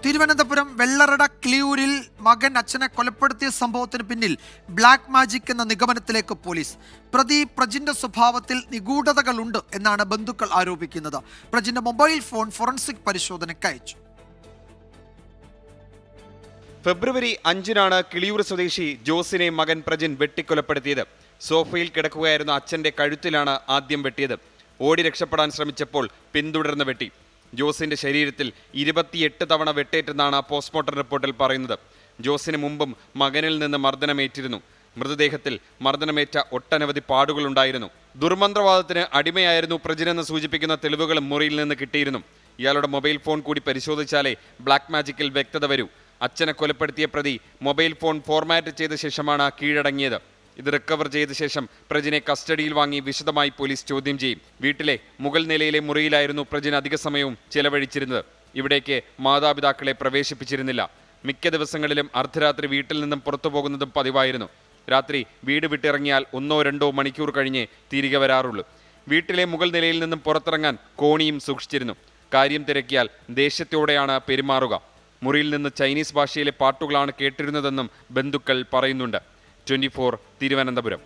തിരുവനന്തപുരം വെള്ളറട ക്ലിയൂരിൽ മകൻ അച്ഛനെ കൊലപ്പെടുത്തിയ സംഭവത്തിന് പിന്നിൽ ബ്ലാക്ക് മാജിക് എന്ന നിഗമനത്തിലേക്ക് പോലീസ്. പ്രതി പ്രജിന്റെ സ്വഭാവത്തിൽ നിഗൂഢതകളുണ്ട് എന്നാണ് ബന്ധുക്കൾ ആരോപിക്കുന്നത്. പ്രജിന്റെ മൊബൈൽ ഫോൺ ഫോറൻസിക് പരിശോധനയ്ക്ക് അയച്ചു. ഫെബ്രുവരി 5-നാണ് കിളിയൂർ സ്വദേശി ജോസിനെ മകൻ പ്രജിൻ വെട്ടിക്കൊലപ്പെടുത്തിയത്. സോഫയിൽ കിടക്കുകയായിരുന്ന അച്ഛന്റെ കഴുത്തിലാണ് ആദ്യം വെട്ടിയത്. ഓടി രക്ഷപ്പെടാൻ ശ്രമിച്ചപ്പോൾ പിന്തുടർന്ന് വെട്ടി. ജോസിന്റെ ശരീരത്തിൽ 28 തവണ വെട്ടേറ്റെന്നാണ് പോസ്റ്റ്മോർട്ടം റിപ്പോർട്ടിൽ പറയുന്നത്. ജോസിന് മുമ്പും മകനിൽ നിന്ന് മർദ്ദനമേറ്റിരുന്നു. മൃതദേഹത്തിൽ മർദ്ദനമേറ്റ ഒട്ടനവധി പാടുകളുണ്ടായിരുന്നു. ദുർമന്ത്രവാദത്തിന് അടിമയായിരുന്നു പ്രജിനെന്ന് സൂചിപ്പിക്കുന്ന തെളിവുകളും മുറിയിൽ നിന്ന് കിട്ടിയിരുന്നു. ഇയാളുടെ മൊബൈൽ ഫോൺ കൂടി പരിശോധിച്ചാലേ ബ്ലാക്ക് മാജിക്കിൽ വ്യക്തത വരൂ. അച്ഛനെ കൊലപ്പെടുത്തിയ പ്രതി മൊബൈൽ ഫോൺ ഫോർമാറ്റ് ചെയ്ത ശേഷമാണ് കീഴടങ്ങിയത്. ഇത് റിക്കവർ ചെയ്ത ശേഷം പ്രജിനെ കസ്റ്റഡിയിൽ വാങ്ങി വിശദമായി പോലീസ് ചോദ്യം ചെയ്യും. വീട്ടിലെ മുകൾ നിലയിലെ മുറിയിലായിരുന്നു പ്രജിൻ അധിക സമയവും ചെലവഴിച്ചിരുന്നത്. ഇവിടേക്ക് മാതാപിതാക്കളെ പ്രവേശിപ്പിച്ചിരുന്നില്ല. മിക്ക ദിവസങ്ങളിലും അർദ്ധരാത്രി വീട്ടിൽ നിന്നും പുറത്തു പോകുന്നതും പതിവായിരുന്നു. രാത്രി വീട് വിട്ടിറങ്ങിയാൽ 1-2 മണിക്കൂർ കഴിഞ്ഞേ തിരികെ വരാറുള്ളൂ. വീട്ടിലെ മുകൾ നിലയിൽ നിന്നും പുറത്തിറങ്ങാൻ കോണിയും സൂക്ഷിച്ചിരുന്നു. കാര്യം തിരക്കിയാൽ ദേഷ്യത്തോടെയാണ് പെരുമാറുക. മുറിയിൽ നിന്ന് ചൈനീസ് ഭാഷയിലെ പാട്ടുകളാണ് കേട്ടിരുന്നതെന്നും ബന്ധുക്കൾ പറയുന്നുണ്ട്. 24 തിരുവനന്തപുരം.